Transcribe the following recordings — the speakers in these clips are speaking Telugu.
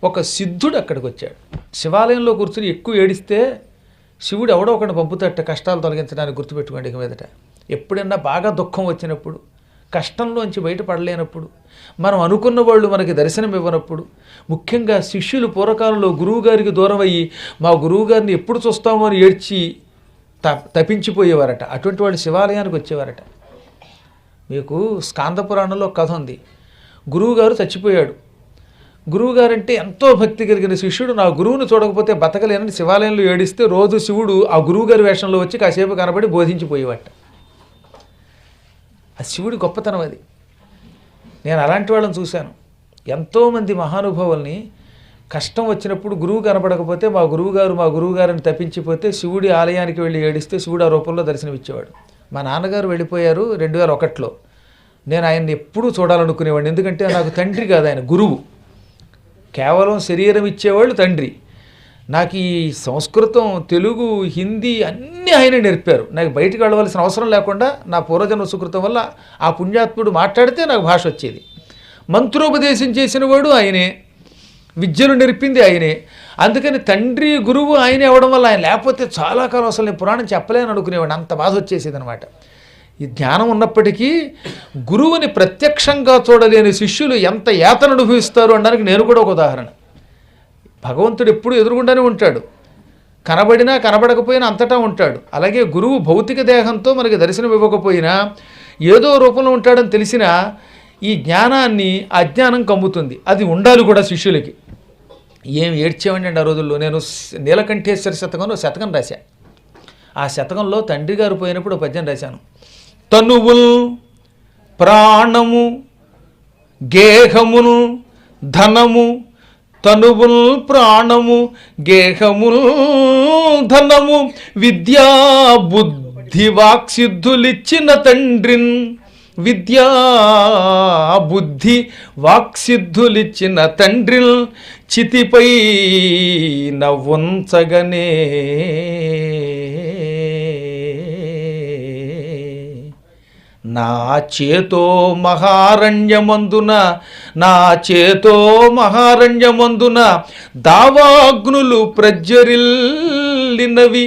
ఒక సిద్ధుడు అక్కడికి వచ్చాడు. శివాలయంలో కూర్చుని ఎక్కువ ఏడిస్తే శివుడు ఎవడో ఒకటి పంపుతట్ట కష్టాలు తొలగించడానికి. గుర్తుపెట్టుకోండి. ఇక మీదట ఎప్పుడైనా బాగా దుఃఖం వచ్చినప్పుడు, కష్టంలోంచి బయటపడలేనప్పుడు, మనం అనుకున్న వాళ్ళు మనకి దర్శనం ఇవ్వనప్పుడు, ముఖ్యంగా శిష్యులు పూర్వకాలంలో గురువుగారికి దూరం అయ్యి మా గురువుగారిని ఎప్పుడు చూస్తామో అని ఏడ్చి తప్పించిపోయేవారట. అటువంటి వాళ్ళు శివాలయానికి వచ్చేవారట. మీకు స్కాంద పురాణంలో కథ ఉంది. గురువుగారు చచ్చిపోయాడు. గురువుగారంటే ఎంతో భక్తి కలిగిన శిష్యుడు నా గురువును చూడకపోతే బతకలేనని శివాలయంలో ఏడిస్తే రోజు శివుడు ఆ గురువుగారి వేషంలో వచ్చి కాసేపు కనబడి బోధించిపోయేవాట. ఆ శివుడి గొప్పతనం అది. నేను అలాంటి వాళ్ళని చూశాను. ఎంతోమంది మహానుభావుల్ని కష్టం వచ్చినప్పుడు గురువు కనపడకపోతే మా గురువుగారిని తప్పించిపోతే శివుడి ఆలయానికి వెళ్ళి ఏడిస్తే శివుడు ఆ రూపంలో దర్శనమిచ్చేవాడు. మా నాన్నగారు వెళ్ళిపోయారు 2001లో. నేను ఆయన్ని ఎప్పుడూ చూడాలనుకునేవాడిని. ఎందుకంటే నాకు తండ్రి కాదు, ఆయన గురువు. కేవలం శరీరం ఇచ్చేవాళ్ళు తండ్రి. నాకు ఈ సంస్కృతం, తెలుగు, హిందీ అన్నీ ఆయన నేర్పారు. నాకు బయటికి వెళ్ళవలసిన అవసరం లేకుండా నా పూర్వజన్మ సుకృతం వల్ల ఆ పుణ్యాత్ముడు మాట్లాడితే నాకు భాష వచ్చేది. మంత్రోపదేశం చేసిన వాడు ఆయనే, విద్యను నేర్పింది ఆయనే. అందుకని తండ్రి గురువు ఆయనే అవడం వల్ల ఆయన లేకపోతే చాలా కాలం అసలు నేను పురాణం చెప్పలేని అనుకునేవాడిని. అంత బాధ వచ్చేసేది అనమాట. ఈ జ్ఞానం ఉన్నప్పటికీ గురువుని ప్రత్యక్షంగా చూడలేని శిష్యులు ఎంత యాతన అనుభవిస్తారు అనడానికి నేను కూడా ఒక ఉదాహరణ. భగవంతుడు ఎప్పుడు ఎదురుగుండానే ఉంటాడు. కనబడినా కనబడకపోయినా అంతటా ఉంటాడు. అలాగే గురువు భౌతిక దేహంతో మనకి దర్శనం ఇవ్వకపోయినా ఏదో రూపంలో ఉంటాడని తెలిసినా ఈ జ్ఞానాన్ని అజ్ఞానం కమ్ముతుంది. అది ఉండాలి కూడా శిష్యులకి. ఏం ఏడ్చేవండి ఆ రోజుల్లో. నేను నీలకంఠేశ్వర శతకం రాశా. ఆ శతకంలో తండ్రి గారు పోయినప్పుడు ఒక పద్యం రాశాను. తనువుల్ ప్రాణము గేహమును ధనము, తనువుల్ ప్రాణము గేహముల్ ధనము, విద్యా బుద్ధి వాక్సిద్ధులిచ్చిన తండ్రిన్, విద్యా బుద్ధి వాక్సిద్ధులిచ్చిన తండ్రిల్ చితిపై నవ్వుంచగనే నా చేతో మహారణ్యమందున దావాగ్నులు ప్రజ్వరిల్లినవి,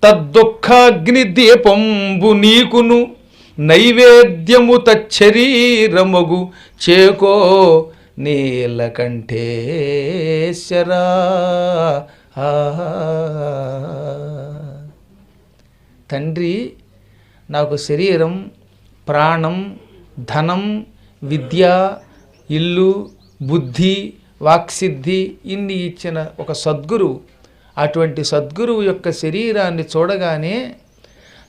తద్దుఃఖాగ్ని దీపంబు నీకును నైవేద్యము తచ్చరీరమగు చేకో నీలకంఠేశ్వరా. తండ్రి నాకు శరీరం, ప్రాణం, ధనం, విద్య, ఇల్లు, బుద్ధి, వాక్సిద్ధి ఇన్ని ఇచ్చిన ఒక సద్గురువు. అటువంటి సద్గురువు యొక్క శరీరాన్ని చూడగానే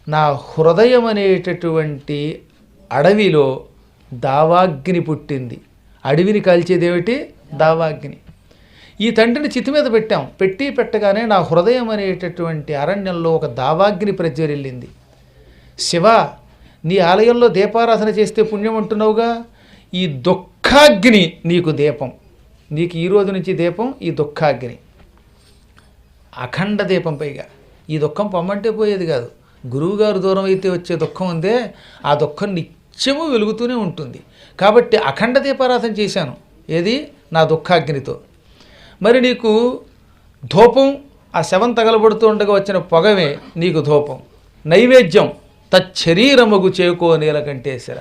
నా హృదయం అనేటటువంటి అడవిలో దావాగ్ని పుట్టింది. అడవిని కాల్చేదేమిటి? దావాగ్ని. ఈ తండ్రిని చితి మీద పెట్టగానే నా హృదయం అనేటటువంటి అరణ్యంలో ఒక దావాగ్ని ప్రజ్వరిల్లింది. శివ, నీ ఆలయంలో దీపారాధన చేస్తే పుణ్యం అంటున్నావుగా, ఈ దుఃఖాగ్ని నీకు దీపం. నీకు ఈ రోజు నుంచి దీపం ఈ దుఃఖాగ్ని, అఖండ దీపం. పైగా ఈ దుఃఖం పొమ్మంటే పోయేది కాదు. గురువుగారు దూరం అయితే వచ్చే దుఃఖం ఉందే, ఆ దుఃఖం నిత్యము వెలుగుతూనే ఉంటుంది. కాబట్టి అఖండ దీపారాధన చేశాను. ఏది? నా దుఃఖాగ్నితో. మరి నీకు ధూపం, ఆ శవం తగలబడుతూ ఉండగా వచ్చిన పొగమే నీకు ధూపం. నైవేద్యం తచ్చరీరమగు చేకో నీలకంఠేశ్వర.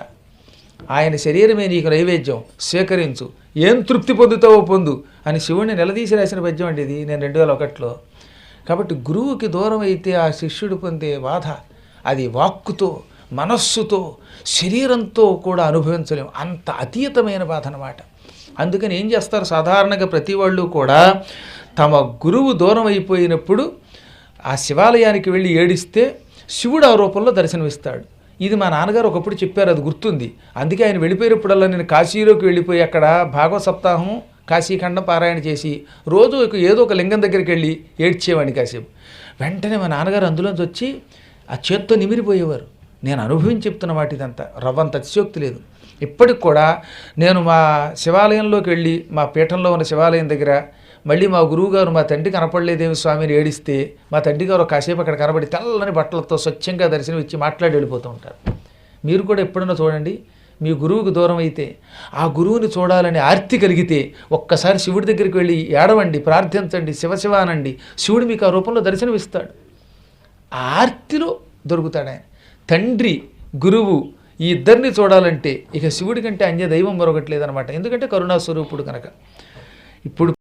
ఆయన శరీరమే నీకు నైవేద్యం, స్వీకరించు. ఏం తృప్తి పొందుతావో పొందు అని శివుడిని నిలదీసి రాసిన పద్యం అండి ఇది. నేను 2001లో. కాబట్టి గురువుకి దూరం అయితే ఆ శిష్యుడు పొందే బాధ అది వాక్కుతో, మనస్సుతో, శరీరంతో కూడా అనుభవించలేము. అంత అతీతమైన బాధ అన్నమాట. అందుకని ఏం చేస్తారు సాధారణంగా ప్రతి వాళ్ళు కూడా తమ గురువు దూరం అయిపోయినప్పుడు ఆ శివాలయానికి వెళ్ళి ఏడిస్తే శివుడు ఆ రూపంలో దర్శనమిస్తాడు. ఇది మా నాన్నగారు ఒకప్పుడు చెప్పారు, అది గుర్తుంది. అందుకే ఆయన వెళ్ళిపోయినప్పుడల్లా నేను కాశీలోకి వెళ్ళిపోయి అక్కడ భాగవత సప్తాహం, కాశీఖండం పారాయణ చేసి రోజు ఏదో ఒక లింగం దగ్గరికి వెళ్ళి ఏడ్చేవాడిని కాసేపు. వెంటనే మా నాన్నగారు అందులోంచి వచ్చి ఆ చేత్తో నిమిరిపోయేవారు. నేను అనుభవించి చెప్తున్న మాట ఇదంతా, రవ్వంత అతిశయోక్తి లేదు. ఇప్పటికి కూడా నేను మా శివాలయంలోకి వెళ్ళి మా పీఠంలో ఉన్న శివాలయం దగ్గర మళ్ళీ మా గురువుగారు మా తండ్రి కనపడలేదేమి స్వామిని ఏడిస్తే మా తండ్రి గారు కాసేపు అక్కడ కనబడి తెల్లని బట్టలతో స్వచ్ఛంగా దర్శనం ఇచ్చి మాట్లాడి వెళ్ళిపోతూ ఉంటారు. మీరు కూడా ఎప్పుడన్నా చూడండి. మీ గురువుకు దూరం అయితే, ఆ గురువుని చూడాలని ఆర్తి కలిగితే ఒక్కసారి శివుడి దగ్గరికి వెళ్ళి ఏడవండి, ప్రార్థించండి, శివశివ అనండి. శివుడు మీకు ఆ రూపంలో దర్శనమిస్తాడు. ఆ ఆర్తిలో దొరుకుతాడు ఆయన. తండ్రి గురువు ఈ ఇద్దరిని చూడాలంటే ఇక శివుడి కంటే అన్య దైవం మరొకటి లేదనమాట. ఎందుకంటే కరుణాస్వరూపుడు కనుక. ఇప్పుడు